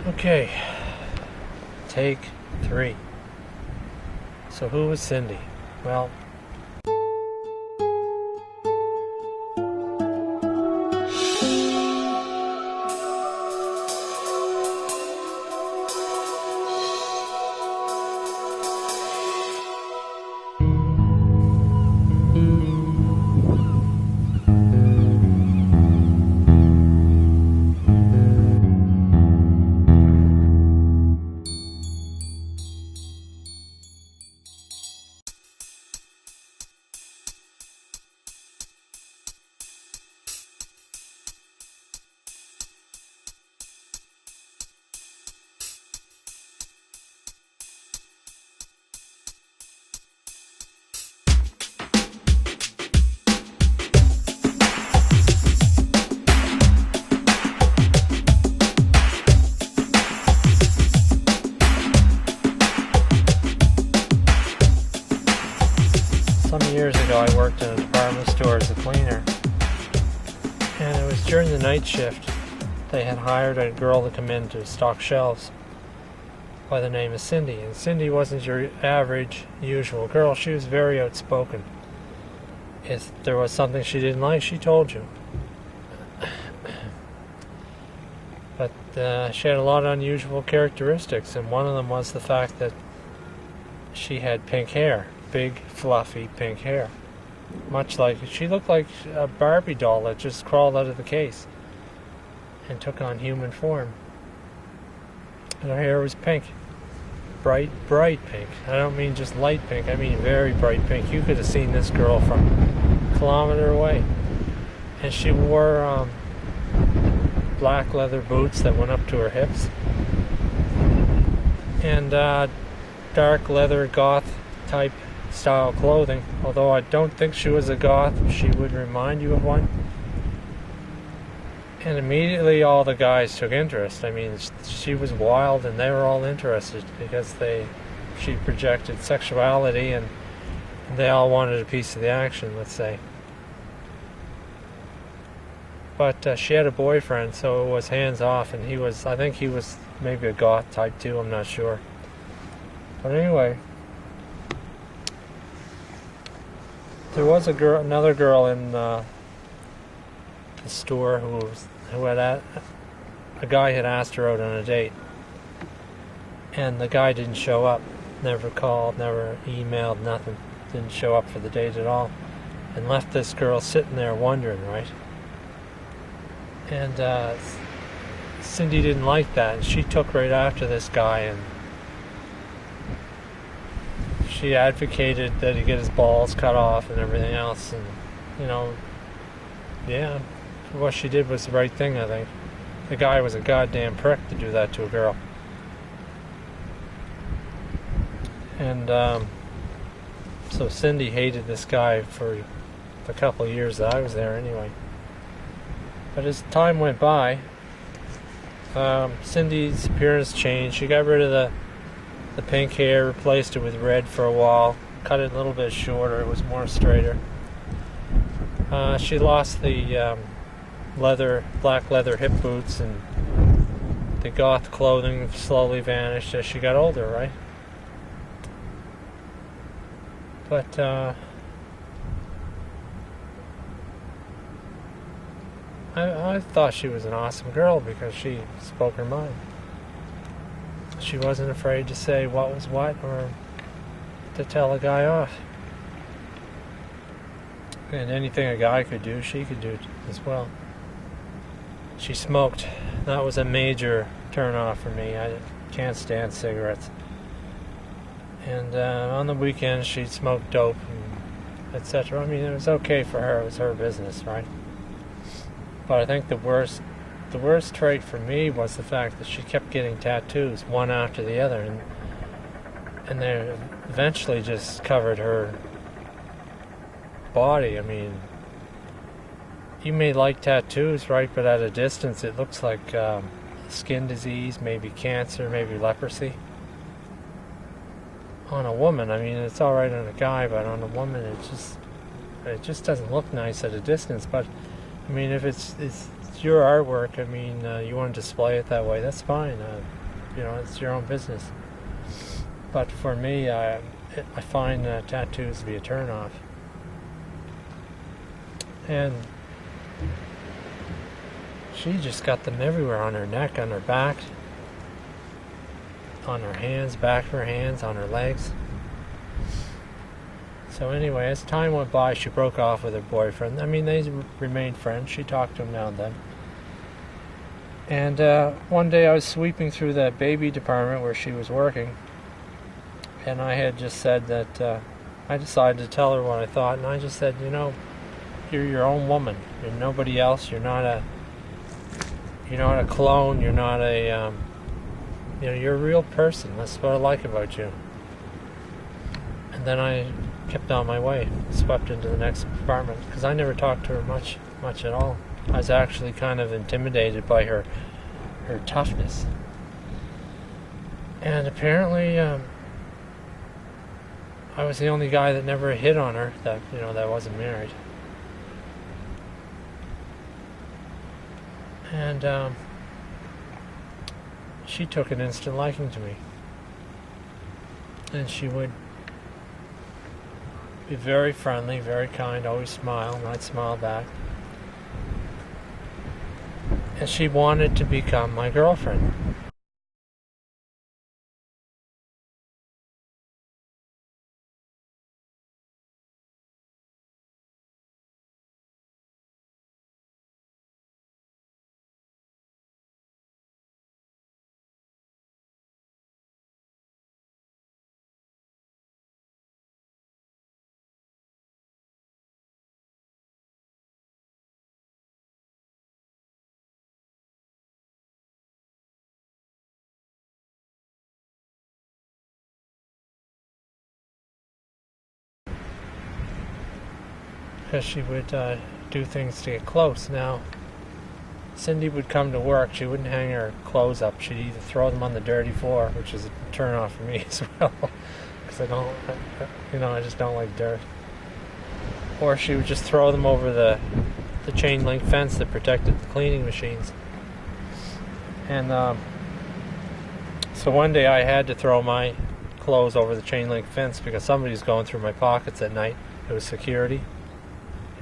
Okay, take 3. So who was Cindy? Well, some years ago I worked in a department store as a cleaner, and it was during the night shift. They had hired a girl to come in to stock shelves by the name of Cindy, and Cindy wasn't your average, usual girl. She was very outspoken. If there was something she didn't like, she told you. But she had a lot of unusual characteristics, and one of them was the fact that she had pink hair. Big, fluffy pink hair. Much like, she looked like a Barbie doll that just crawled out of the case and took on human form. And her hair was pink. Bright, bright pink. I don't mean just light pink, I mean very bright pink. You could have seen this girl from a kilometer away. And she wore black leather boots that went up to her hips. And dark leather goth type style clothing. Although I don't think she was a goth, she would remind you of one. And immediately all the guys took interest. I mean, she was wild and they were all interested because she projected sexuality, and they all wanted a piece of the action, let's say. But she had a boyfriend, so it was hands off, and I think he was maybe a goth type too, I'm not sure. But anyway, there was another girl in the store a guy had asked her out on a date, and the guy didn't show up. Never called, never emailed, nothing. Didn't show up for the date at all, and left this girl sitting there wondering, right? And Cindy didn't like that, and she took right after this guy, and she advocated that he get his balls cut off and everything else, and yeah, what she did was the right thing, I think. The guy was a goddamn prick to do that to a girl. And so Cindy hated this guy for the couple of years that I was there anyway. But as time went by, Cindy's appearance changed. She got rid of the pink hair, replaced it with red for a while, cut it a little bit shorter, it was more straighter. She lost the black leather hip boots, and the goth clothing slowly vanished as she got older, right? But I thought she was an awesome girl because she spoke her mind. She wasn't afraid to say what was what, or to tell a guy off. And anything a guy could do, she could do as well. She smoked. That was a major turn-off for me. I can't stand cigarettes. And on the weekends, she'd smoke dope, etc. I mean, it was okay for her. It was her business, right? But I think the worst trait for me was the fact that she kept getting tattoos, one after the other, and they eventually just covered her body. I mean, you may like tattoos, right? But at a distance, it looks like skin disease, maybe cancer, maybe leprosy. On a woman, I mean, it's all right on a guy, but on a woman, it just doesn't look nice at a distance. But I mean, if it's it's your artwork. I mean, you want to display it that way, that's fine. It's your own business. But for me, I find tattoos to be a turn-off. And she just got them everywhere, on her neck, on her back, on her hands, back of her hands, on her legs. So anyway, as time went by, she broke off with her boyfriend. I mean, they remained friends. She talked to him now and then. And one day I was sweeping through the baby department where she was working, and I had just said that I decided to tell her what I thought, and I just said, you're your own woman. You're nobody else. You're not a clone. You're not a you're a real person. That's what I like about you. And then I kept on my way, swept into the next apartment, because I never talked to her much at all. I was actually kind of intimidated by her toughness. And apparently, I was the only guy that never hit on her that wasn't married. And she took an instant liking to me. And she would be very friendly, very kind, always smile, and I'd smile back. And she wanted to become my girlfriend. Because she would do things to get close. Now, Cindy would come to work. She wouldn't hang her clothes up. She'd either throw them on the dirty floor, which is a turn off for me as well, because I just don't like dirt. Or she would just throw them over the chain link fence that protected the cleaning machines. And so one day I had to throw my clothes over the chain link fence because somebody was going through my pockets at night. It was security.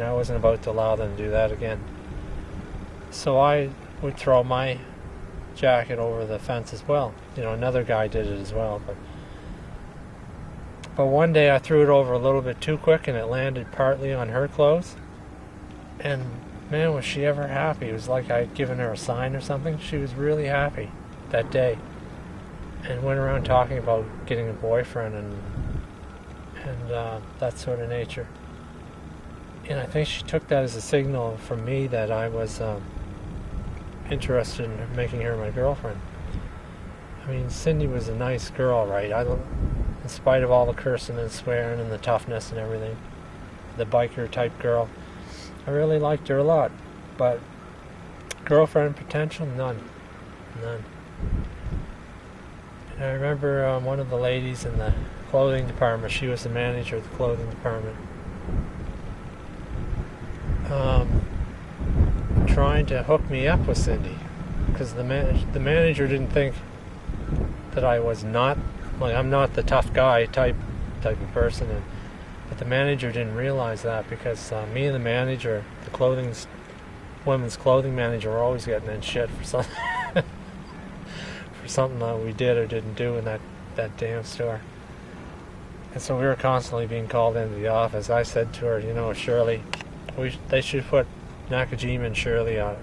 I wasn't about to allow them to do that again. So I would throw my jacket over the fence as well. Another guy did it as well. But one day I threw it over a little bit too quick, and it landed partly on her clothes. And man, was she ever happy. It was like I'd given her a sign or something. She was really happy that day. And went around talking about getting a boyfriend and that sort of nature. And I think she took that as a signal from me that I was interested in making her my girlfriend. I mean, Cindy was a nice girl, right? In spite of all the cursing and swearing and the toughness and everything, the biker type girl, I really liked her a lot. But girlfriend potential, none. And I remember one of the ladies in the clothing department, she was the manager of the clothing department, trying to hook me up with Cindy, because the manager didn't think that I was not, I'm not the tough guy type of person, but the manager didn't realize that, because me and the manager, women's clothing manager, were always getting in shit for something for something that we did or didn't do in that damn store. And so we were constantly being called into the office. I said to her, Shirley, they should put Nakajima and Shirley on,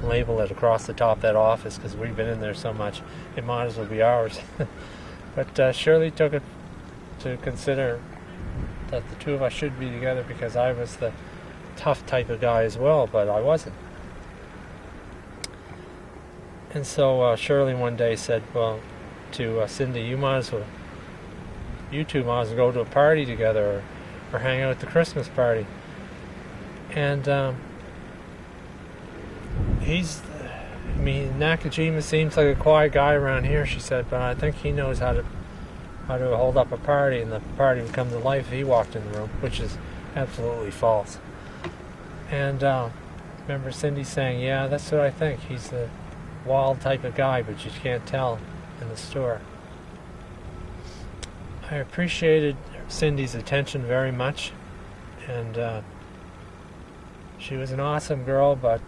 label it across the top of that office, because we've been in there so much, it might as well be ours. But Shirley took it to consider that the two of us should be together, because I was the tough type of guy as well, but I wasn't. And so Shirley one day said, well, to Cindy, you two might as well go to a party together, or hang out at the Christmas party. And Nakajima seems like a quiet guy around here, she said, but I think he knows how to hold up a party, and the party would come to life if he walked in the room, which is absolutely false. And remember Cindy saying, "Yeah, that's what I think. He's the wild type of guy, but you can't tell in the store." I appreciated Cindy's attention very much, and she was an awesome girl, but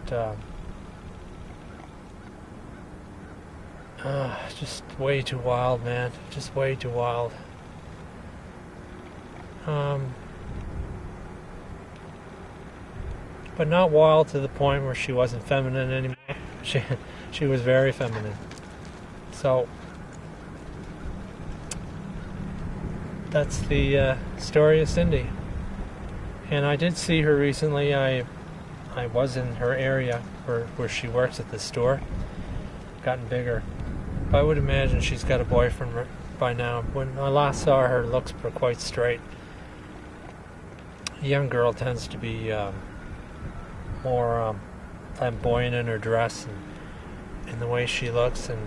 just way too wild, man. Just way too wild. But not wild to the point where she wasn't feminine anymore. She was very feminine. So that's the story of Cindy. And I did see her recently. I was in her area where she works at the store. Gotten bigger. I would imagine she's got a boyfriend by now. When I last saw her, looks were quite straight. A young girl tends to be more flamboyant in her dress and in the way she looks, and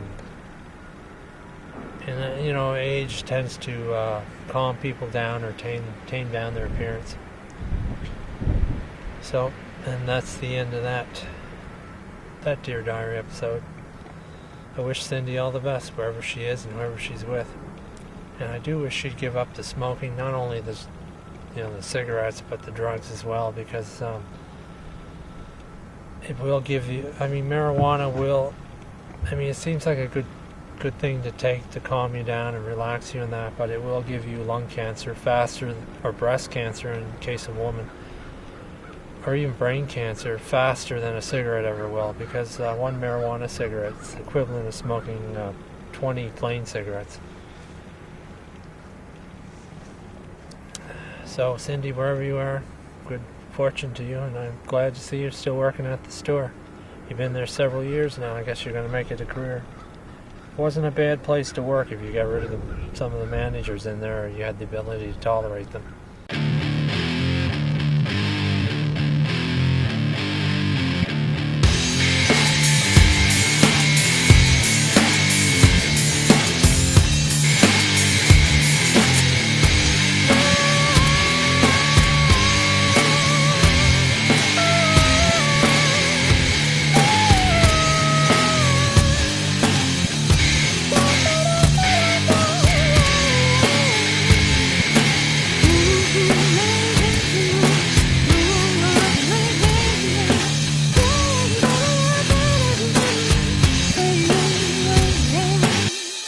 you know, age tends to calm people down or tame down their appearance. So, and that's the end of that Dear Diary episode. I wish Cindy all the best wherever she is and whoever she's with, and I do wish she'd give up the smoking, not only the cigarettes, but the drugs as well, because it will give you, marijuana will, it seems like a good thing to take to calm you down and relax you and that, but it will give you lung cancer faster, or breast cancer in case of a woman, or even brain cancer faster than a cigarette ever will, because one marijuana cigarette is equivalent of smoking 20 plain cigarettes. So Cindy, wherever you are, good fortune to you, and I'm glad to see you're still working at the store. You've been there several years now. I guess you're going to make it a career. It wasn't a bad place to work if you got rid of some of the managers in there, or you had the ability to tolerate them.